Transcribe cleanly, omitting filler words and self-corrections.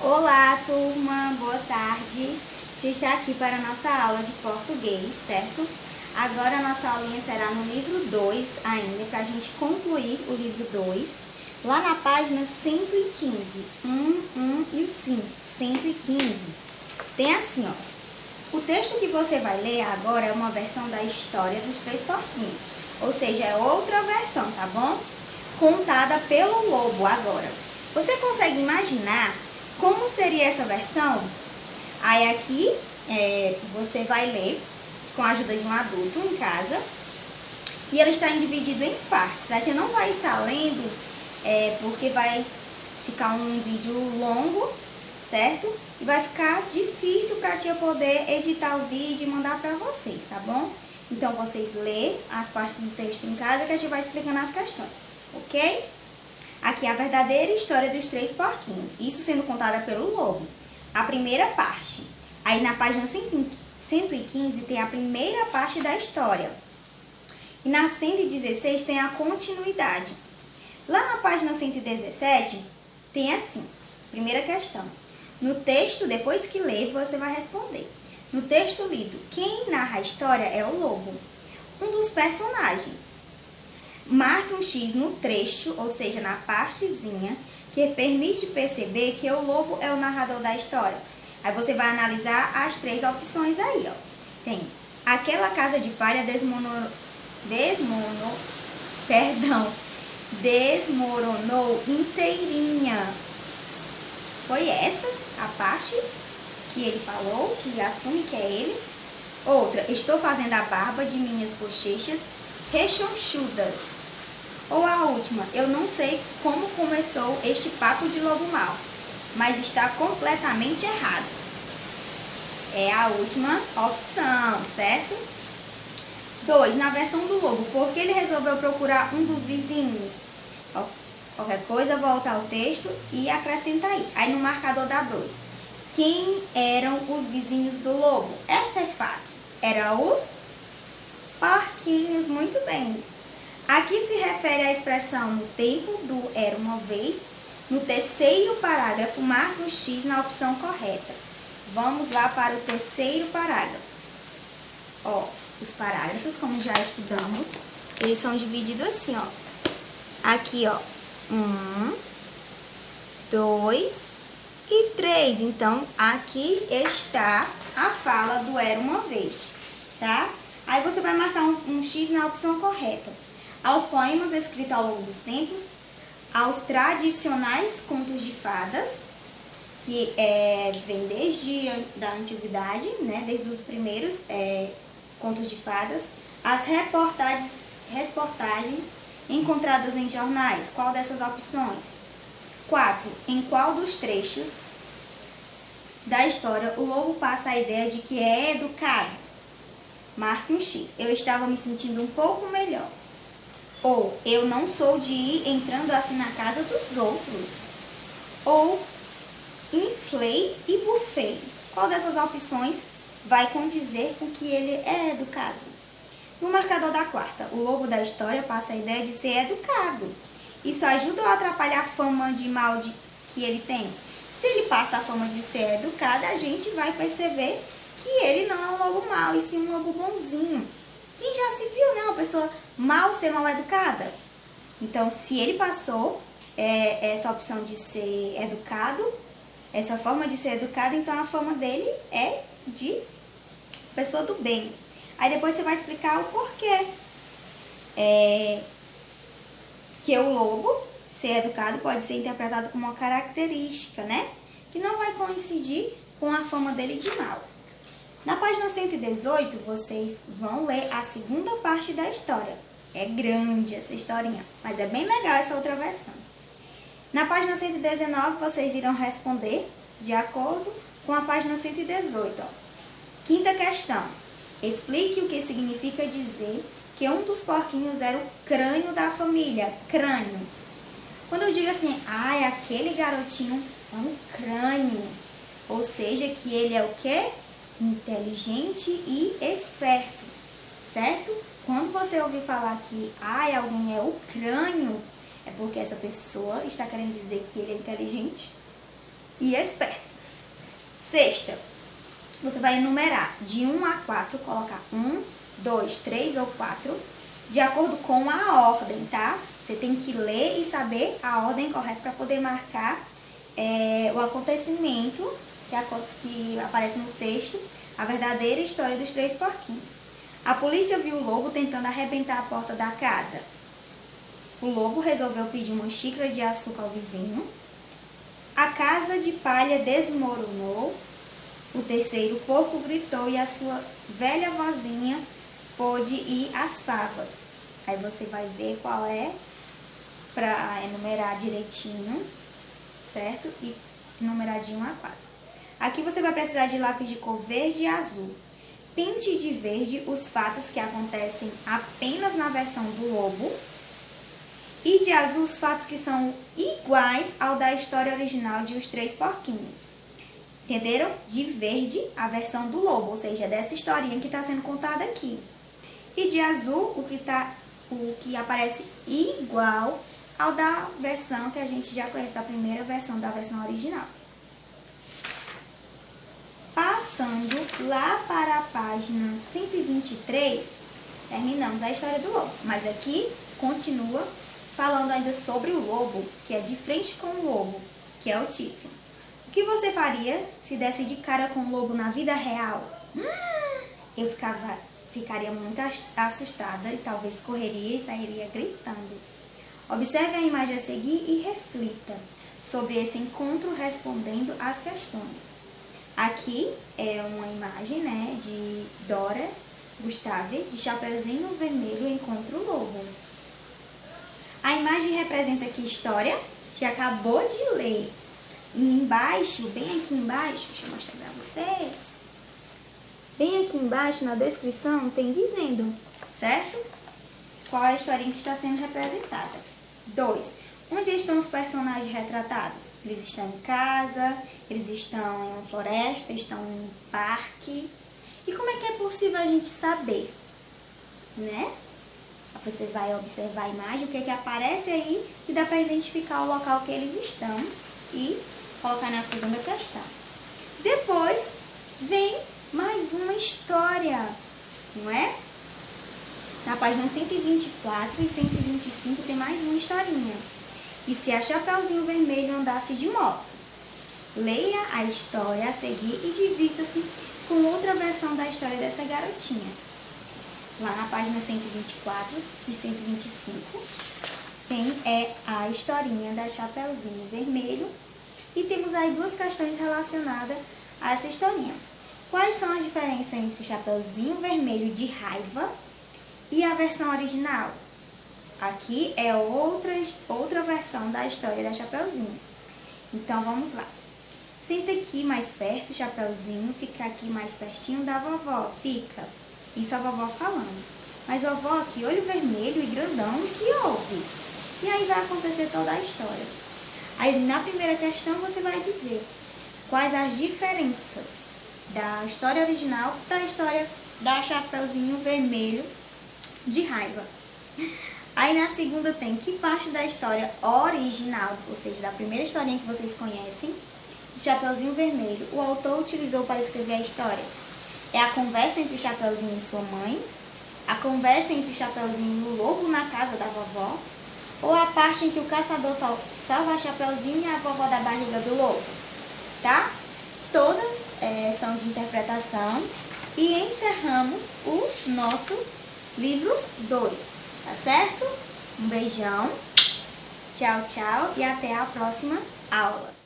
Olá, turma, boa tarde. A gente está aqui para a nossa aula de português, certo? Agora a nossa aulinha será no livro 2 ainda, para a gente concluir o livro 2, lá na página 115, 1 e o 5, 115. Tem assim, ó. O texto que você vai ler agora é uma versão da história dos três porquinhos, ou seja, é outra versão, tá bom? Contada pelo lobo agora. Você consegue imaginar como seria essa versão? Aí aqui você vai ler com a ajuda de um adulto em casa e ele está dividido em partes. A gente não vai estar lendo porque vai ficar um vídeo longo, certo? E vai ficar difícil para a tia poder editar o vídeo e mandar para vocês, tá bom? Então vocês lêem as partes do texto em casa que a gente vai explicando as questões, ok? Aqui é a verdadeira história dos três porquinhos, isso sendo contada pelo lobo. A primeira parte. Aí na página 115 tem a primeira parte da história. E na 116 tem a continuidade. Lá na página 117 tem assim, primeira questão. No texto, depois que ler, você vai responder. No texto lido, quem narra a história é o lobo, um dos personagens. Marque um X no trecho, ou seja, na partezinha, que permite perceber que o lobo é o narrador da história. Aí você vai analisar as três opções aí, ó. Tem aquela casa de palha desmoronou inteirinha. Foi essa a parte que ele falou, que assume que é ele. Outra, estou fazendo a barba de minhas bochechas rechonchudas. Ou a última, eu não sei como começou este papo de lobo mau, mas está completamente errado. É a última opção, certo? 2. Na versão do lobo, por que ele resolveu procurar um dos vizinhos? Qualquer coisa, volta ao texto e acrescenta aí. Aí no marcador dá 2. Quem eram os vizinhos do lobo? Essa é fácil. Eram os porquinhos, muito bem. Aqui se refere à expressão no tempo do era uma vez. No terceiro parágrafo, marque um X na opção correta. Vamos lá para o terceiro parágrafo. Ó, os parágrafos, como já estudamos, eles são divididos assim, ó. Aqui, ó, 1, 2 e 3. Então, aqui está a fala do era uma vez, tá? Aí você vai marcar um X na opção correta. Aos poemas escritos ao longo dos tempos, aos tradicionais contos de fadas, que vem desde a antiguidade, né, desde os primeiros contos de fadas, as reportagens encontradas em jornais. Qual dessas opções? 4. Em qual dos trechos da história o lobo passa a ideia de que é educado? Marque um X. Eu estava me sentindo um pouco melhor. Ou, eu não sou de ir entrando assim na casa dos outros. Ou, inflei e bufei. Qual dessas opções vai condizer com que ele é educado? No marcador da quarta, o lobo da história passa a ideia de ser educado. Isso ajuda ou atrapalha a fama de mal que ele tem? Se ele passa a fama de ser educado, a gente vai perceber que ele não é um lobo mau, e sim um lobo bonzinho. Quem já se viu, né? Uma pessoa ser mal educada. Então, se ele passou essa opção de ser educado, essa forma de ser educado, então a forma dele é de pessoa do bem. Aí depois você vai explicar o porquê que o lobo ser educado pode ser interpretado como uma característica, né? Que não vai coincidir com a forma dele de mal. Na página 118, vocês vão ler a segunda parte da história. É grande essa historinha, mas é bem legal essa outra versão. Na página 119, vocês irão responder de acordo com a página 118. Ó. Quinta questão. Explique o que significa dizer que um dos porquinhos era o crânio da família. Crânio. Quando eu digo assim, aquele garotinho é um crânio. Ou seja, que ele é o quê? Inteligente e esperto, certo? Quando você ouvir falar que alguém é o crânio, é porque essa pessoa está querendo dizer que ele é inteligente e esperto. Sexta, você vai enumerar de 1 a 4, colocar 1, 2, 3 ou 4, de acordo com a ordem, tá? Você tem que ler e saber a ordem correta para poder marcar o acontecimento que aparece no texto, a verdadeira história dos 3 porquinhos. A polícia viu o lobo tentando arrebentar a porta da casa. O lobo resolveu pedir uma xícara de açúcar ao vizinho. A casa de palha desmoronou. O terceiro porco gritou e a sua velha vozinha pôde ir às favas. Aí você vai ver qual é para enumerar direitinho, certo? E enumerar de 1 a 4. Aqui você vai precisar de lápis de cor verde e azul. Pinte de verde os fatos que acontecem apenas na versão do lobo e de azul os fatos que são iguais ao da história original de Os Três Porquinhos. Entenderam? De verde, a versão do lobo, ou seja, dessa historinha que está sendo contada aqui. E de azul, o que aparece igual ao da versão que a gente já conhece, da primeira versão, da versão original. Passando lá para a página 123, terminamos a história do lobo. Mas aqui continua falando ainda sobre o lobo, que é De Frente com o Lobo, que é o título. O que você faria se desse de cara com o lobo na vida real? Eu ficaria muito assustada e talvez correria e sairia gritando. Observe a imagem a seguir e reflita sobre esse encontro respondendo às questões. Aqui é uma imagem, né, de Dora Gustave, de Chapeuzinho Vermelho, encontra o lobo. A imagem representa que história? Te acabou de ler. E embaixo, bem aqui embaixo, deixa eu mostrar pra vocês. Bem aqui embaixo na descrição tem dizendo, certo? Qual é a historinha que está sendo representada. 2. Onde estão os personagens retratados? Eles estão em casa, eles estão em uma floresta, estão em um parque. E como é que é possível a gente saber, né? Você vai observar a imagem, o que é que aparece aí, que dá para identificar o local que eles estão e colocar na segunda questão. Depois vem mais uma história, não é? Na página 124 e 125 tem mais uma historinha. E se a Chapeuzinho Vermelho andasse de moto? Leia a história a seguir e divirta-se com outra versão da história dessa garotinha. Lá na página 124 e 125 tem a historinha da Chapeuzinho Vermelho. E temos aí 2 questões relacionadas a essa historinha. Quais são as diferenças entre Chapeuzinho Vermelho de raiva e a versão original? Aqui é outra versão da história da Chapeuzinho. Então, vamos lá. Senta aqui mais perto, Chapeuzinho. Fica aqui mais pertinho da vovó. Fica. Isso a vovó falando. Mas, vovó, que olho vermelho e grandão, o que houve? E aí vai acontecer toda a história. Aí, na primeira questão, você vai dizer quais as diferenças da história original para a história da Chapeuzinho Vermelho de raiva. Aí na segunda tem que parte da história original, ou seja, da primeira historinha que vocês conhecem, de Chapeuzinho Vermelho, o autor utilizou para escrever a história. É a conversa entre Chapeuzinho e sua mãe, a conversa entre Chapeuzinho e o lobo na casa da vovó, ou a parte em que o caçador salva a Chapeuzinho e a vovó da barriga do lobo, tá? Todas são de interpretação e encerramos o nosso livro 2, tá certo? Um beijão, tchau, tchau e até a próxima aula.